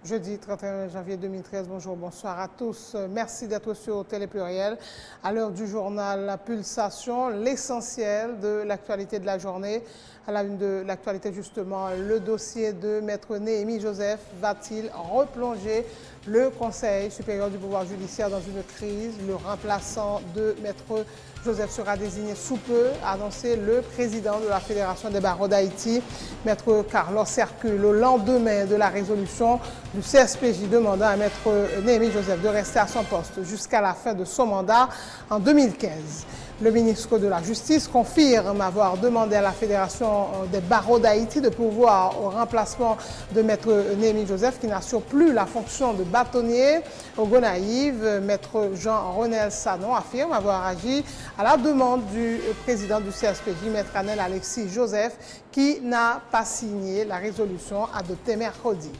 Jeudi 31 janvier 2013, bonjour, bonsoir à tous. Merci d'être sur Télépluriel. À l'heure du journal La Pulsation, l'essentiel de l'actualité de la journée. À la une de l'actualité, justement, le dossier de Maître Néhémie Joseph va-t-il replonger le Conseil supérieur du pouvoir judiciaire dans une crise? Le remplaçant de Maître Joseph sera désigné sous peu, a annoncé le président de la Fédération des barreaux d'Haïti, Maître Carlos Hercule, au lendemain de la résolution du CSPJ demandant à Maître Néhémie Joseph de rester à son poste jusqu'à la fin de son mandat en 2015. Le ministre de la Justice confirme avoir demandé à la Fédération des barreaux d'Haïti de pourvoir au remplacement de Maître Néhémie Joseph, qui n'assure plus la fonction de bâtonnier au Gonaïve. Maître Jean-Ronel Sanon affirme avoir agi à la demande du président du CSPJ, Maître Anel Alexis Joseph, qui n'a pas signé la résolution adoptée mercredi.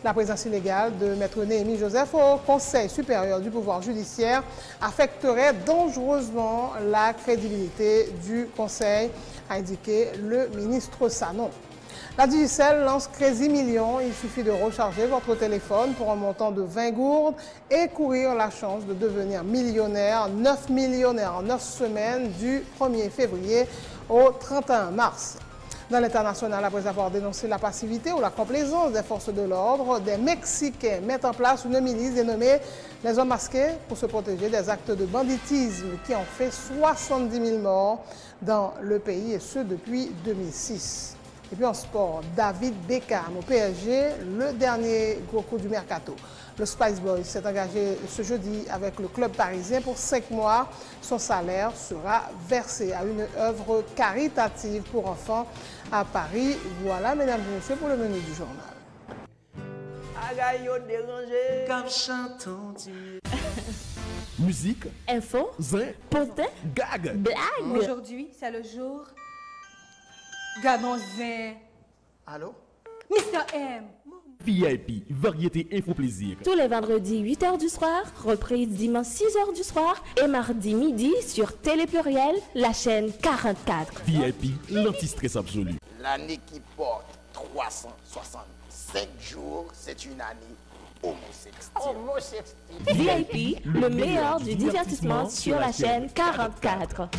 La présence illégale de Maître Néhémie Joseph au Conseil supérieur du pouvoir judiciaire affecterait dangereusement la crédibilité du Conseil, a indiqué le ministre Sanon. La Digicel lance Crazy Millions. Il suffit de recharger votre téléphone pour un montant de 20 gourdes et courir la chance de devenir millionnaire. 9 millionnaires en 9 semaines du 1er février au 31 mars. Dans l'international, après avoir dénoncé la passivité ou la complaisance des forces de l'ordre, des Mexicains mettent en place une milice dénommée les Hommes Masqués pour se protéger des actes de banditisme qui ont fait 70 000 morts dans le pays, et ce depuis 2006. Et puis en sport, David Beckham au PSG, le dernier gros coup du mercato. Le Spice Boys s'est engagé ce jeudi avec le club parisien pour 5 mois. Son salaire sera versé à une œuvre caritative pour enfants à Paris. Voilà, mesdames et messieurs, pour le menu du journal. Musique, info, zin, potin, gag, blague. Aujourd'hui, c'est le jour Gamonzin. Allô? Mr. M. VIP, variété info plaisir. Tous les vendredis 8h du soir, reprise dimanche 6h du soir et mardi midi sur Télépluriel, la chaîne 44. VIP, l'anti-stress absolu. L'année qui porte 365 jours, c'est une année homosexuelle. VIP, le meilleur du divertissement sur la chaîne 44.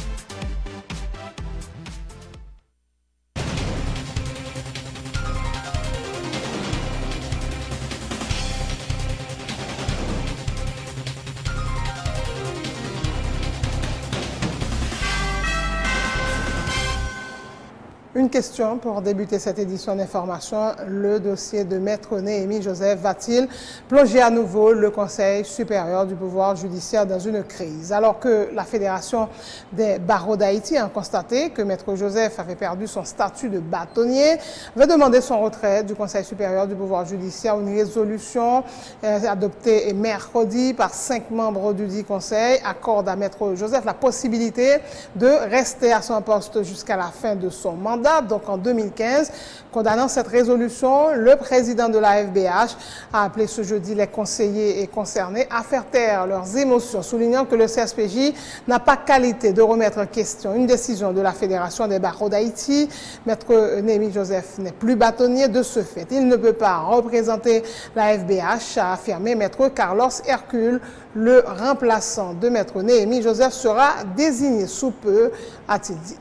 Une question pour débuter cette édition d'information. Le dossier de Maître Néhémie Joseph va-t-il plonger à nouveau le Conseil supérieur du pouvoir judiciaire dans une crise? Alors que la Fédération des barreaux d'Haïti a constaté que Maître Joseph avait perdu son statut de bâtonnier, veut demander son retrait du Conseil supérieur du pouvoir judiciaire. Une résolution adoptée mercredi par 5 membres du dit Conseil accorde à Maître Joseph la possibilité de rester à son poste jusqu'à la fin de son mandat. Donc en 2015, condamnant cette résolution, le président de la FBH a appelé ce jeudi les conseillers et concernés à faire taire leurs émotions, soulignant que le CSPJ n'a pas qualité de remettre en question une décision de la Fédération des barreaux d'Haïti. Maître Néhémie Joseph n'est plus bâtonnier de ce fait. Il ne peut pas représenter la FBH, a affirmé Maître Carlos Hercule. Le remplaçant de Maître Néhémie Joseph sera désigné sous peu, a-t-il dit.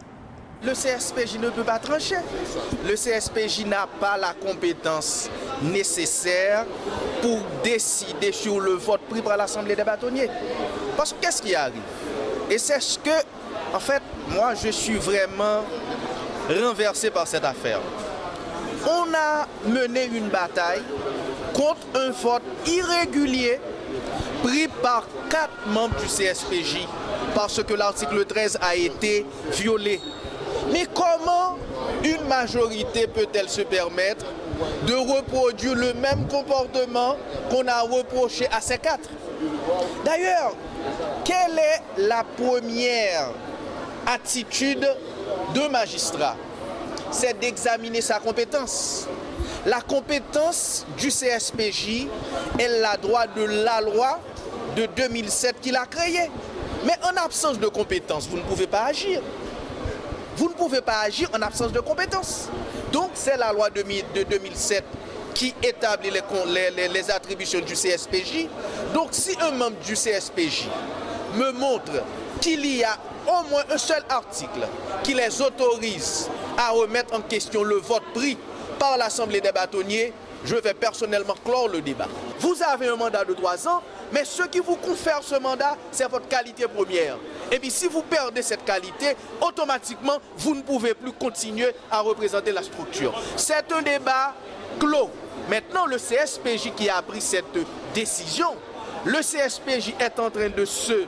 Le CSPJ ne peut pas trancher. Le CSPJ n'a pas la compétence nécessaire pour décider sur le vote pris par l'Assemblée des bâtonniers. Parce que qu'est-ce qui arrive? Et c'est ce que, en fait, moi je suis vraiment renversé par cette affaire. On a mené une bataille contre un vote irrégulier pris par 4 membres du CSPJ parce que l'article 13 a été violé. Mais comment une majorité peut-elle se permettre de reproduire le même comportement qu'on a reproché à ces 4? D'ailleurs, quelle est la première attitude de magistrat? C'est d'examiner sa compétence. La compétence du CSPJ est la droit de la loi de 2007 qu'il a créée. Mais en absence de compétence, vous ne pouvez pas agir. Vous ne pouvez pas agir en absence de compétence. Donc c'est la loi de 2007 qui établit les attributions du CSPJ. Donc si un membre du CSPJ me montre qu'il y a au moins un seul article qui les autorise à remettre en question le vote pris par l'Assemblée des bâtonniers, je vais personnellement clore le débat. Vous avez un mandat de 3 ans, mais ce qui vous confère ce mandat, c'est votre qualité première. Et puis si vous perdez cette qualité, automatiquement, vous ne pouvez plus continuer à représenter la structure. C'est un débat clos. Maintenant, le CSPJ qui a pris cette décision, le CSPJ est en train de se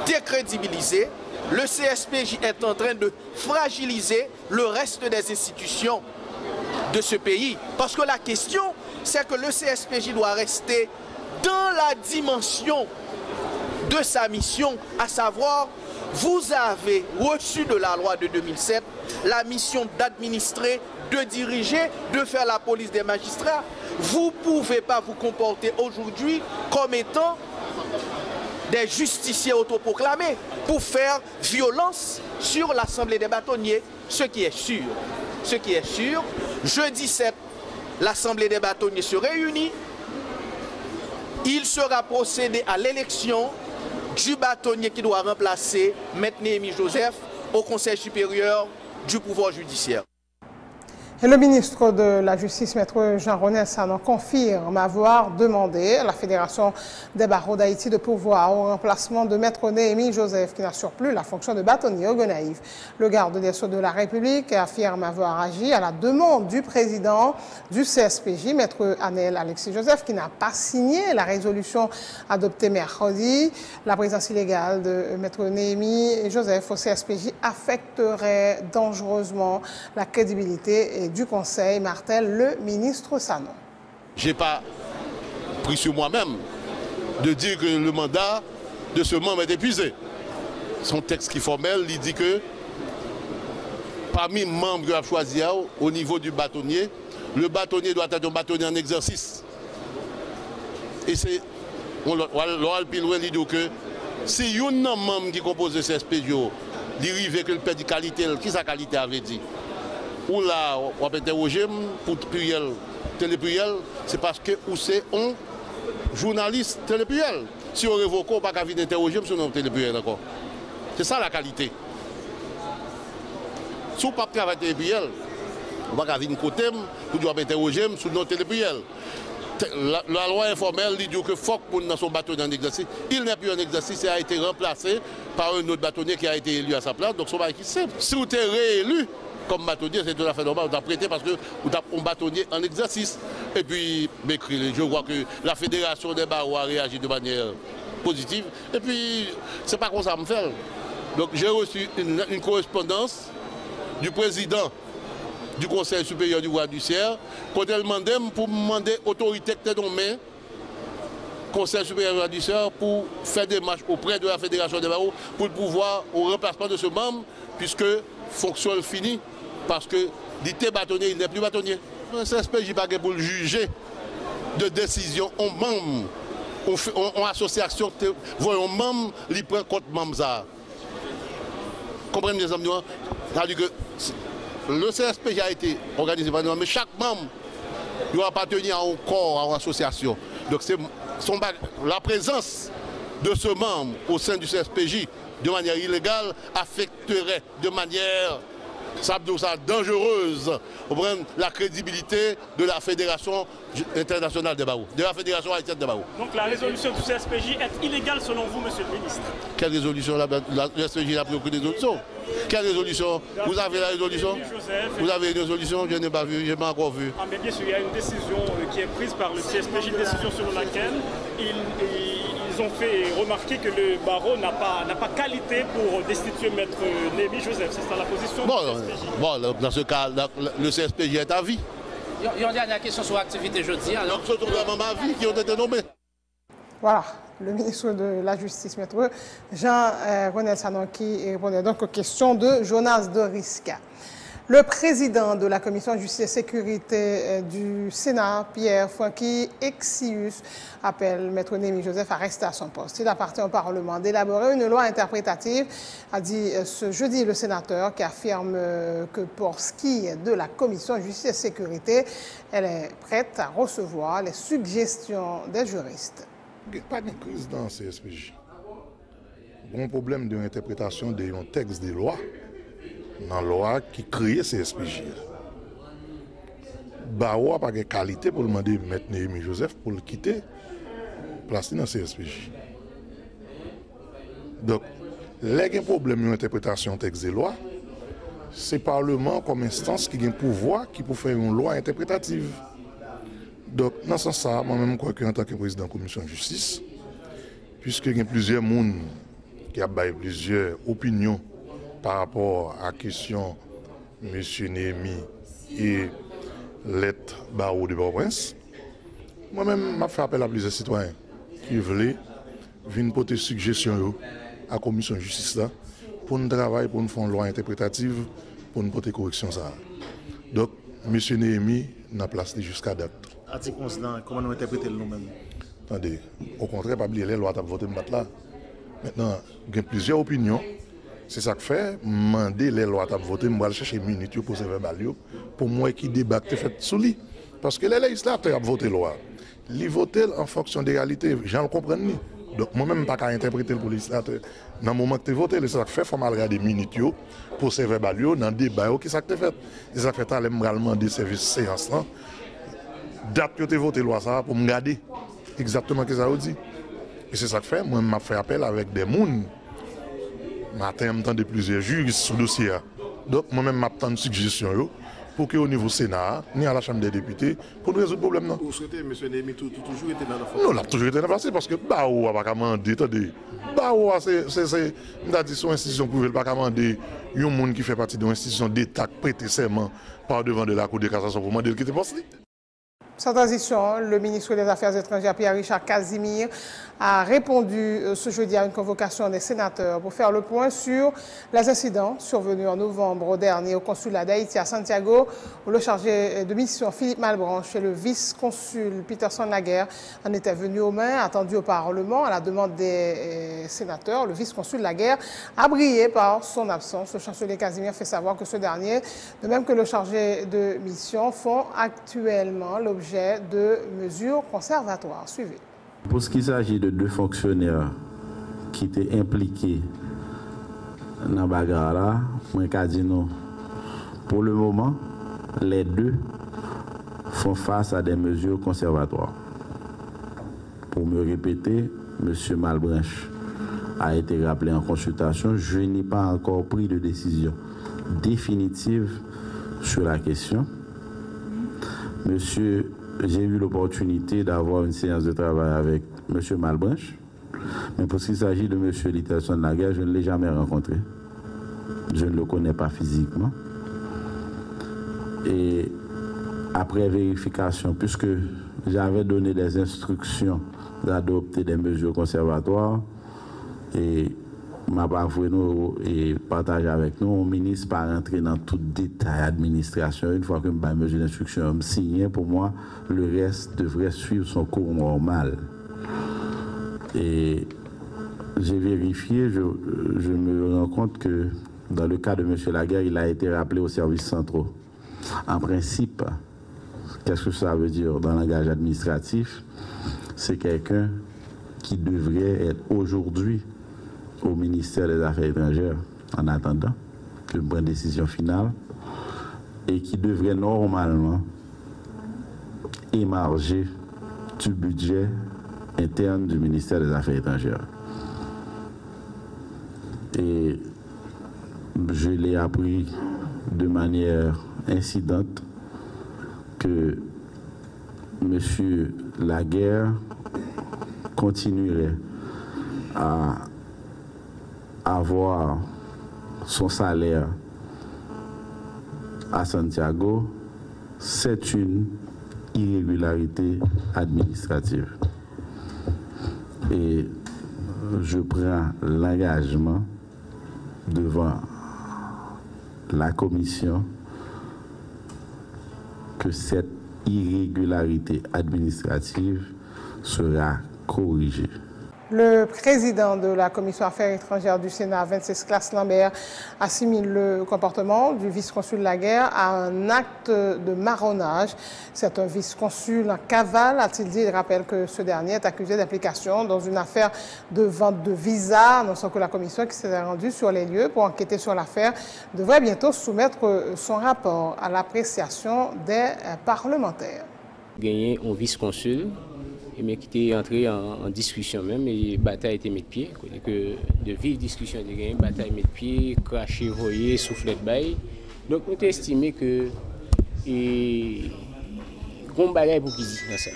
décrédibiliser. Le CSPJ est en train de fragiliser le reste des institutions de ce pays. Parce que la question, c'est que le CSPJ doit rester dans la dimension de sa mission, à savoir, vous avez reçu de la loi de 2007 la mission d'administrer, de diriger, de faire la police des magistrats. Vous ne pouvez pas vous comporter aujourd'hui comme étant des justiciers autoproclamés pour faire violence sur l'Assemblée des bâtonniers. Ce qui est sûr, jeudi 7, l'Assemblée des bâtonniers se réunit. Il sera procédé à l'élection du bâtonnier qui doit remplacer Maître Néhémie Joseph au Conseil supérieur du pouvoir judiciaire. Et le ministre de la Justice, Maître Jean-Ronel Sanon, confirme avoir demandé à la Fédération des barreaux d'Haïti de pourvoir au remplacement de Maître Néhémie Joseph, qui n'assure plus la fonction de bâtonnier au Gonaïve. Le garde des Sceaux de la République affirme avoir agi à la demande du président du CSPJ, Maître Anel Alexis Joseph, qui n'a pas signé la résolution adoptée mercredi. La présence illégale de Maître Néhémie Joseph au CSPJ affecterait dangereusement la crédibilité du Conseil, martèle le ministre Sanon. Je n'ai pas pris sur moi-même de dire que le mandat de ce membre est épuisé. Son texte qui est formel, il dit que parmi les membres qu'il a choisi au niveau du bâtonnier, le bâtonnier doit être un bâtonnier en exercice. Et c'est, Laurent Pilouin dit que si un membre qui compose le CSPJ, il arrive que le perd de qualité, qui sa qualité avait dit? Ou là, on va interroger pour Télépluriel, c'est parce que c'est un journaliste Télépluriel. Si on révoque, on ne va pas venir interroger sur notre Télépluriel encore. C'est ça la qualité. Si on ne peut pas travailler Télépluriel, on va pas venir côté pour interroger sur notre Télépluriel. La loi informelle dit que faut que dans son bâtonnier en exercice, il n'est plus en exercice et a été remplacé par un autre bâtonnier qui a été élu à sa place. Donc son bail qui simple. Si vous êtes réélu comme bâtonnier, c'est tout à fait normal, vous avez prêté parce que vous avez un bâtonnier en exercice. Et puis, je vois que la Fédération des barreaux a réagi de manière positive. Et puis, c'est pas comme ça me faire. Donc j'ai reçu une correspondance du président du Conseil supérieur du droit judiciaire, pour demander autorité qui est nommée Conseil supérieur du droit judiciaire pour faire des marches auprès de la Fédération des barreaux pour le pouvoir au remplacement de ce membre, puisque fonction est finie, parce que dit bâtonnier, il n'est plus bâtonnier. Le CSPJ n'est pas pour le juger de décision en membre, en association, voyons membre, il prend compte membre ça. Comprenez les amis? C'est-à-dire que le CSPJ a été organisé par nous, mais chaque membre doit appartenir à un corps, à une association. Donc la présence de ce membre au sein du CSPJ de manière illégale affecterait de manière dangereuse la crédibilité de la Fédération internationale des barreaux, de la Fédération haïtienne des barreaux. Donc la résolution du CSPJ est illégale selon vous, monsieur le ministre? Quelle résolution? La CSPJ n'a plus aucune résolution. Quelle résolution? Vous avez la résolution? Vous avez une résolution? Je n'ai pas vu, je n'ai pas encore vu. Ah, mais bien sûr, il y a une décision qui est prise par le CSPJ, une décision selon laquelle ils ont fait remarquer que le barreau n'a pas qualité pour destituer Maître Néhémie Joseph. C'est ça la position du CSPJ. Bon, dans ce cas, le CSPJ est à vie. Il y a une dernière question sur l'activité jeudi. Alors, donc, ce sont les membres à vie qui ont été nommés. Voilà, le ministre de la Justice, Maître Jean-Ronel Sanon, qui répondait donc aux questions de Jonas de Risca. Le président de la Commission Justice et Sécurité du Sénat, Pierre Francky Exius, appelle Maître Némi Joseph à rester à son poste. Il appartient au Parlement d'élaborer une loi interprétative, a dit ce jeudi le sénateur, qui affirme que pour ce qui est de la Commission Justice et Sécurité, elle est prête à recevoir les suggestions des juristes. Pas de crise dans le CSPJ. Un problème d'interprétation d'un texte de loi dans la loi qui crée CSPJ. Barreau n'a pas de qualité pour demander à M. Némi Joseph pour le quitter, placer dans CSPJ. Donc, les problèmes d'interprétation texte de loi, c'est le Parlement comme instance qui a un pouvoir qui peut faire une loi interprétative. Donc, dans ce sens, moi-même, je crois qu'en tant que président de la commission de justice, puisqu'il y a plusieurs personnes qui ont plusieurs opinions par rapport à la question de M. Némi et l'être Barreau de Port-au-Prince, moi-même, je fais appel à plusieurs citoyens qui veulent venir porter suggestions à la commission de justice là, pour nous travailler, pour nous faire une loi interprétative, pour nous porter correction. Ça. Donc, M. Némi n'a place jusqu'à date. Article considérant, comment nous interpréter le nous-mêmes? Attendez, au contraire, pas oublier les lois à voter là. Maintenant, il y a plusieurs opinions. C'est ça que fait, demander les lois à voter, je vais chercher une minute pour se verbal pour moi qui débat fait sous lui. Parce que les législateurs ont voté la loi. Ils votent en fonction des réalités. J'en comprends ni. Donc moi-même, je ne peux pas interpréter le législateur. Dans le moment que tu votes, c'est ça que fait, il faut regarder des minutes pour se verbal dans le débat qui ça que tu fait. C'est ça que fait, je vais demander service séance là. Date que tu as voté la loi ça pour me garder exactement ce que ça veut dire. Et c'est ça que fait, moi, je fait appel avec des gens. Je de plusieurs juristes sur le dossier. Donc, moi-même, je m'attends une suggestion pour qu'au niveau Sénat, ni à la Chambre des députés, pour nous résoudre le problème. Vous souhaitez, M. Némi, toujours été dans la force? Non, il a toujours été dans la force parce que Barreau n'a pas commandé. Barreau, c'est son institution privée, il n'a pas commandé un monde qui fait partie d'une institution d'État prêté serment par devant de la Cour de cassation pour demander de quitter le poste. Sans transition, le ministre des Affaires étrangères, Pierre-Richard Casimir, a répondu ce jeudi à une convocation des sénateurs pour faire le point sur les incidents survenus en novembre dernier au consulat d'Haïti à Santiago, où le chargé de mission Philippe Malbranche et le vice-consul Peterson Laguerre en étaient venus aux mains, attendus au Parlement à la demande des sénateurs. Le vice-consul Laguerre a brillé par son absence. Le chancelier Casimir fait savoir que ce dernier, de même que le chargé de mission, font actuellement l'objet de mesures conservatoires. Suivez. Pour ce qui s'agit de deux fonctionnaires qui étaient impliqués dans la bagarre, moi je dis non. Pour le moment, les deux font face à des mesures conservatoires. Pour me répéter, M. Malbranche a été rappelé en consultation. Je n'ai pas encore pris de décision définitive sur la question. J'ai eu l'opportunité d'avoir une séance de travail avec M. Malbranche, mais pour ce qui s'agit de M. Peterson Laguerre, je ne l'ai jamais rencontré. Je ne le connais pas physiquement. Et après vérification, puisque j'avais donné des instructions d'adopter des mesures conservatoires, et m'a avoué nous et partagé avec nous, le ministre pas rentrer dans tout détail administration. Une fois que ma mesure d'instruction me signée, pour moi, le reste devrait suivre son cours normal. Et j'ai vérifié, je me rends compte que dans le cas de M. Laguerre, il a été rappelé aux services centraux. En principe, qu'est-ce que ça veut dire dans le langage administratif? C'est quelqu'un qui devrait être aujourd'hui au ministère des Affaires étrangères en attendant que je prenne une décision finale et qui devrait normalement émarger du budget interne du ministère des Affaires étrangères. Et je l'ai appris de manière incidente que M. Laguerre continuerait à avoir son salaire à Santiago. C'est une irrégularité administrative. Et je prends l'engagement devant la commission que cette irrégularité administrative sera corrigée. Le président de la Commission Affaires étrangères du Sénat, Wenceslas-Lambert, assimile le comportement du vice-consul Laguerre à un acte de marronnage. C'est un vice-consul en cavale, a-t-il dit. Il rappelle que ce dernier est accusé d'implication dans une affaire de vente de visa, annonçant que la commission qui s'est rendue sur les lieux pour enquêter sur l'affaire devrait bientôt soumettre son rapport à l'appréciation des parlementaires. Gagné un vice-consul, mais qui était entré en discussion même, et bataille a été mise de pied, que de vives discussions de gagné, bataille mise de pied, craché, voyé, soufflet de bail. Donc nous avons estimé que qu'on bagaille pour qui dit dans ça.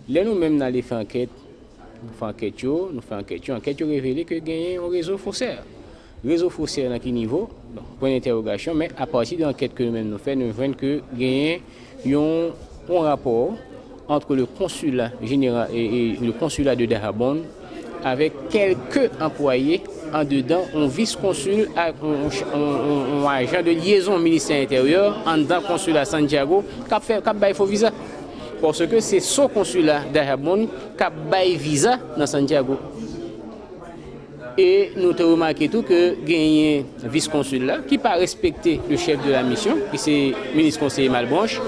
Là nous-mêmes allons faire enquête, nous faisons enquête révélé que gagné un réseau faussaire. Réseau faussaire dans quel niveau? Donc, point d'interrogation, mais à partir de l'enquête que nous-mêmes nous faisons, nous voyons que gagné un rapport entre le consulat général et le consulat de Dajabon avec quelques employés en dedans, un vice-consul, un agent de liaison au ministère intérieur en dedans consulat Santiago qui a fait faux visa. Parce que c'est son consulat Dajabon qui a fait visa dans Santiago. Et nous avons remarqué tout que gagné un vice-consul là qui n'a pas respecté le chef de la mission, qui c'est le ministre conseiller Malbranche,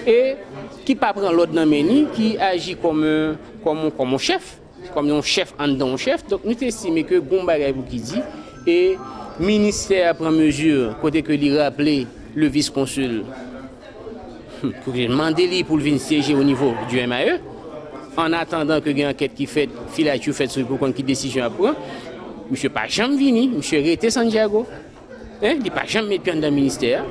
et qui pas prend l'ordre dans meni, qui agit comme un chef, comme un chef en dedans chef. Donc nous estimons que Gombagay qui dit et le ministère prend mesure côté que lui rappeler le vice-consul pour demander pour venir siéger au niveau du MAE en attendant que une enquête qui fait filature fait sur pour qui décision à prendre. Monsieur pas jamais venu, monsieur Rété Santiago. Il n'a pas jamais mis pied dans le ministère.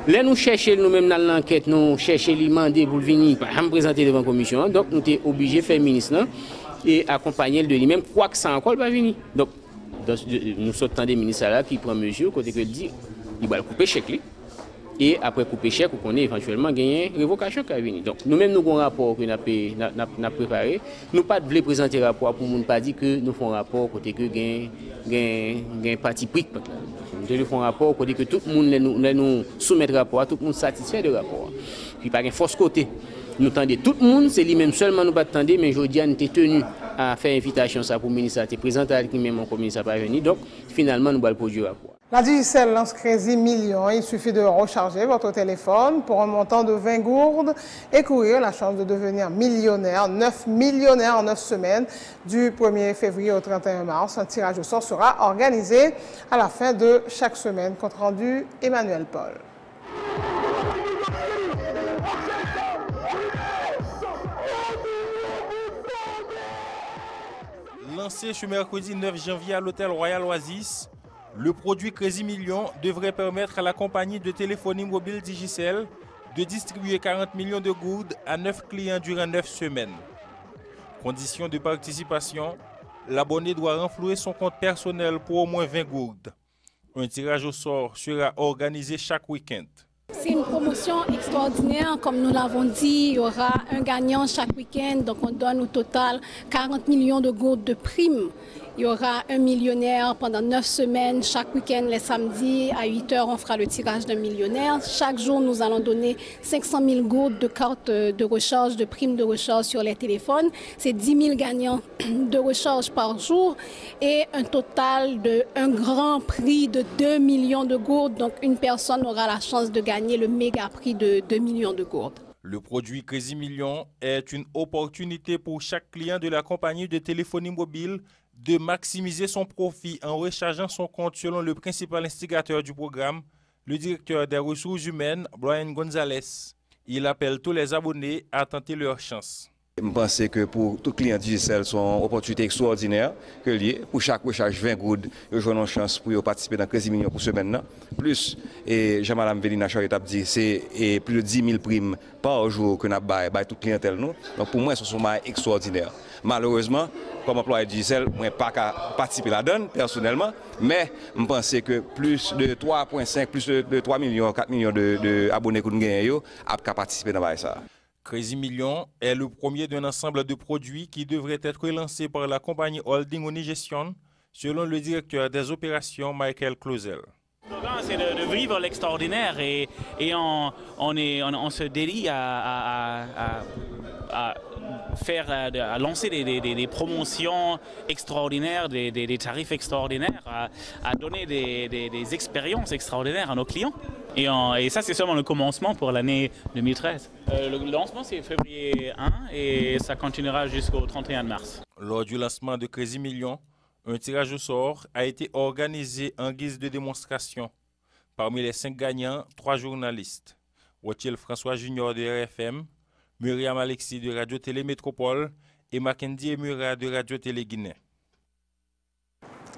Là, nous cherchons nous-mêmes dans l'enquête, nous cherchons les mandats pour venir, pas jamais présenter devant la commission. Donc, nous sommes obligés de faire le ministre et accompagner de lui-même, quoi que ça encore pas venir. Donc, nous sommes des ministres là qui prennent mesure, côté que dit, il va couper chèque. Et après couper chèque, on est éventuellement gagner révocation qui va venir. Donc, nous-mêmes, nous avons un rapport que nous avons préparé. Nous pas de présenter un rapport pour ne pas dire que nous faisons un rapport côté que gain parti pris. Nous faisons un rapport côté que tout le monde nous soumet le rapport, tout le monde satisfait du rapport. Puis pas un fausse côté. Nous attendons tout le monde, c'est lui-même seulement nous pas attendre, mais aujourd'hui nous sommes tenus à faire invitation ça pour le ministre, à présenter avec lui-même mon ministre pas venir. Donc finalement nous allons produire le rapport. La Digicel lance Crédit Million. Il suffit de recharger votre téléphone pour un montant de 20 gourdes et courir la chance de devenir millionnaire. 9 millionnaires en 9 semaines du 1er février au 31 mars. Un tirage au sort sera organisé à la fin de chaque semaine. Compte rendu Emmanuel Paul. Lancé ce mercredi 9 janvier à l'hôtel Royal Oasis, le produit Crédit Million devrait permettre à la compagnie de téléphonie mobile Digicel de distribuer 40 millions de gourdes à 9 clients durant 9 semaines. Condition de participation, l'abonné doit renflouer son compte personnel pour au moins 20 gourdes. Un tirage au sort sera organisé chaque week-end. C'est une promotion extraordinaire, comme nous l'avons dit, il y aura un gagnant chaque week-end, donc on donne au total 40 millions de gourdes de primes. Il y aura un millionnaire pendant 9 semaines, chaque week-end, les samedis, à 8 h, on fera le tirage d'un millionnaire. Chaque jour, nous allons donner 500 000 gourdes de cartes de recharge, de primes de recharge sur les téléphones. C'est 10 000 gagnants de recharge par jour et un total d'un grand prix de 2 millions de gourdes. Donc, une personne aura la chance de gagner le méga prix de 2 millions de gourdes. Le produit Crédit Million est une opportunité pour chaque client de la compagnie de téléphonie mobile de maximiser son profit en rechargeant son compte selon le principal instigateur du programme, le directeur des ressources humaines, Brian Gonzalez. Il appelle tous les abonnés à tenter leur chance. Je pense que pour tout client Digicel, c'est une opportunité extraordinaire que lié. Pour chaque recharge 20 gourdes, ils ont une chance pour participer dans 15 millions pour semaine. Plus, et Jean-Madame Vélina Charette a dit, c'est plus de 10 000 primes par jour que nous avons toute clientèle. Donc pour moi, ce sont extraordinaire. Malheureusement, comme employé Digicel, je n'ai pas qu'à participer là-dedans personnellement, mais je pense que plus de 3,5, plus de 3 millions, 4 millions d'abonnés que nous gagnons, ont qu'à participer dans ça. Crédit Million est le premier d'un ensemble de produits qui devrait être lancé par la compagnie Holding Unigestion, selon le directeur des opérations Michael Clausel. C'est de vivre l'extraordinaire et on se dédie à lancer des promotions extraordinaires, des tarifs extraordinaires, à donner des expériences extraordinaires à nos clients. Et ça, c'est seulement le commencement pour l'année 2013. Le lancement, c'est février 1 et ça continuera jusqu'au 31 mars. Lors du lancement de Crazy Millions, un tirage au sort a été organisé en guise de démonstration. Parmi les 5 gagnants, 3 journalistes. Watil François Junior de RFM, Myriam Alexis de Radio-Télé Métropole et Mackenzie Emura de Radio-Télé Guinée.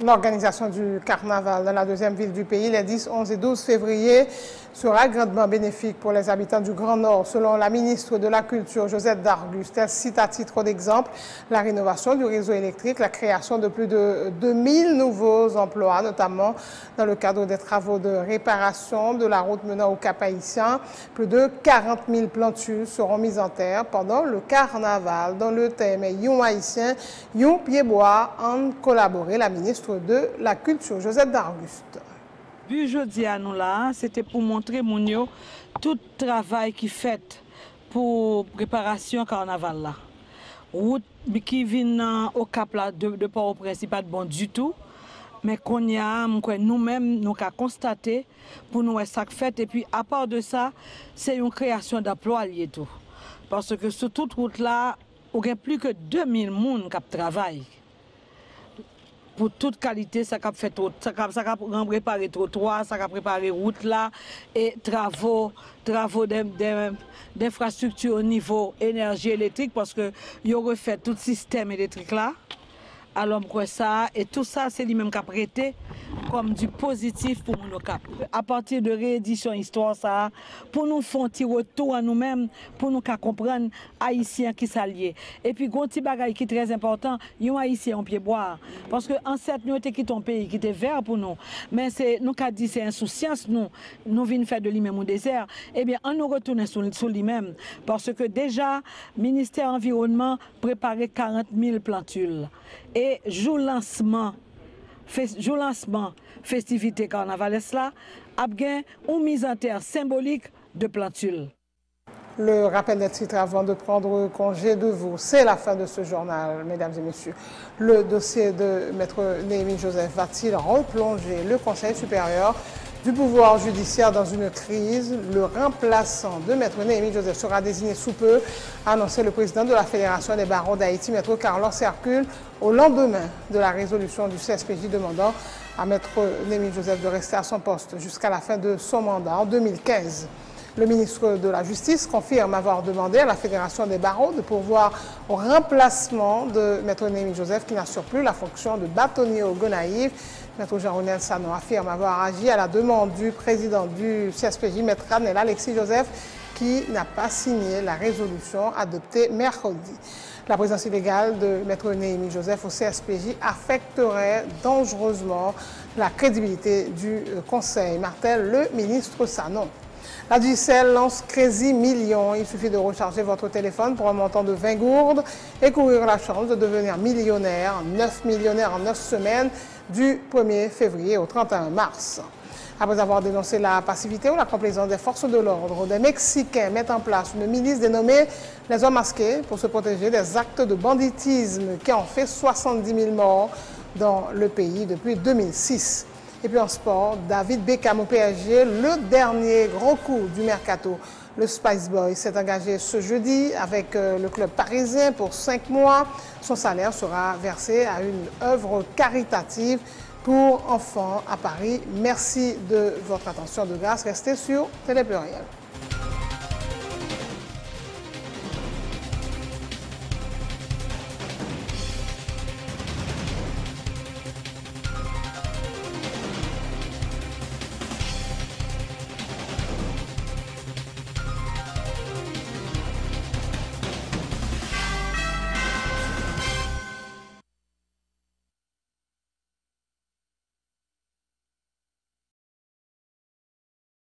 L'organisation du carnaval dans la deuxième ville du pays les 10, 11 et 12 février sera grandement bénéfique pour les habitants du Grand Nord. Selon la ministre de la Culture, Josette Darguste, elle cite à titre d'exemple la rénovation du réseau électrique, la création de plus de 2000 nouveaux emplois, notamment dans le cadre des travaux de réparation de la route menant au Cap-Haïtien. Plus de 40 000 plantures seront mises en terre pendant le carnaval. Dans le thème Yon Haïtien, Yon Pied-Bois, en collaboré la ministre de la Culture, Josette Darguste. Puis jeudi à nous là, c'était pour montrer Mounio tout travail qui fait pour préparation carnaval là. Route qui vient au Cap là de Port-au-Prince pas bon du tout, mais qu'on y a nous-mêmes nous avons constaté pour nous ça fait et puis à part de ça, c'est une création d'emplois lié tout. Parce que sur toute route là, il y a plus que 2000 personnes qui travaillent. Pour toute qualité, ça a fait ça a préparé trottoir, ça a préparé route là et travaux d'infrastructure au niveau énergie électrique parce que ils ont refait tout le système électrique là. Alors ça et tout ça c'est lui-même qui a prêté comme du positif pour nous cap. À partir de réédition histoire ça pour nous faire un petit retour à nous-mêmes pour nous comprendre haïtiens qui s'allient. Et puis un petit bagage qui est très important, yon haïtien en pied bois parce que en cette nous était qui ton pays qui était vert pour nous. Mais c'est nous qu'a dit c'est insouciance nous venons faire de lui-même au désert. Eh bien on nous retourne sur lui-même parce que déjà ministère environnement préparait 40 000 plantules. Et jour lancement festivité carnavalesque là, a bien une mise en terre symbolique de plantules. Le rappel des titres avant de prendre congé de vous, c'est la fin de ce journal, mesdames et messieurs. Le dossier de Maître Néhémie Joseph va-t-il replonger le Conseil supérieur du pouvoir judiciaire dans une crise? Le remplaçant de Maître Néhémie Joseph sera désigné sous peu, a annoncé le président de la Fédération des barreaux d'Haïti, Maître Carlos Hercule, au lendemain de la résolution du CSPJ demandant à Maître Néhémie Joseph de rester à son poste jusqu'à la fin de son mandat en 2015. Le ministre de la Justice confirme avoir demandé à la Fédération des barreaux de pourvoir au remplacement de Maître Néhémie Joseph qui n'assure plus la fonction de bâtonnier au Gonaïve. Maître Jean-Ronel Sanon affirme avoir agi à la demande du président du CSPJ, Maître Ranel Alexis Joseph, qui n'a pas signé la résolution adoptée mercredi. La présence illégale de Maître Néhémie Joseph au CSPJ affecterait dangereusement la crédibilité du Conseil, martèle le ministre Sanon. La DGCL lance Crazy Millions. Il suffit de recharger votre téléphone pour un montant de 20 gourdes et courir la chance de devenir millionnaire. 9 millionnaires en 9 semaines du 1er février au 31 mars. Après avoir dénoncé la passivité ou la complaisance des forces de l'ordre, des Mexicains mettent en place une milice dénommée les Hommes Masqués pour se protéger des actes de banditisme qui ont fait 70 000 morts dans le pays depuis 2006. Et puis en sport, David Beckham au PSG, le dernier gros coup du mercato. Le Spice Boy s'est engagé ce jeudi avec le club parisien pour 5 mois. Son salaire sera versé à une œuvre caritative pour enfants à Paris. Merci de votre attention de grâce. Restez sur Télé Pluriel.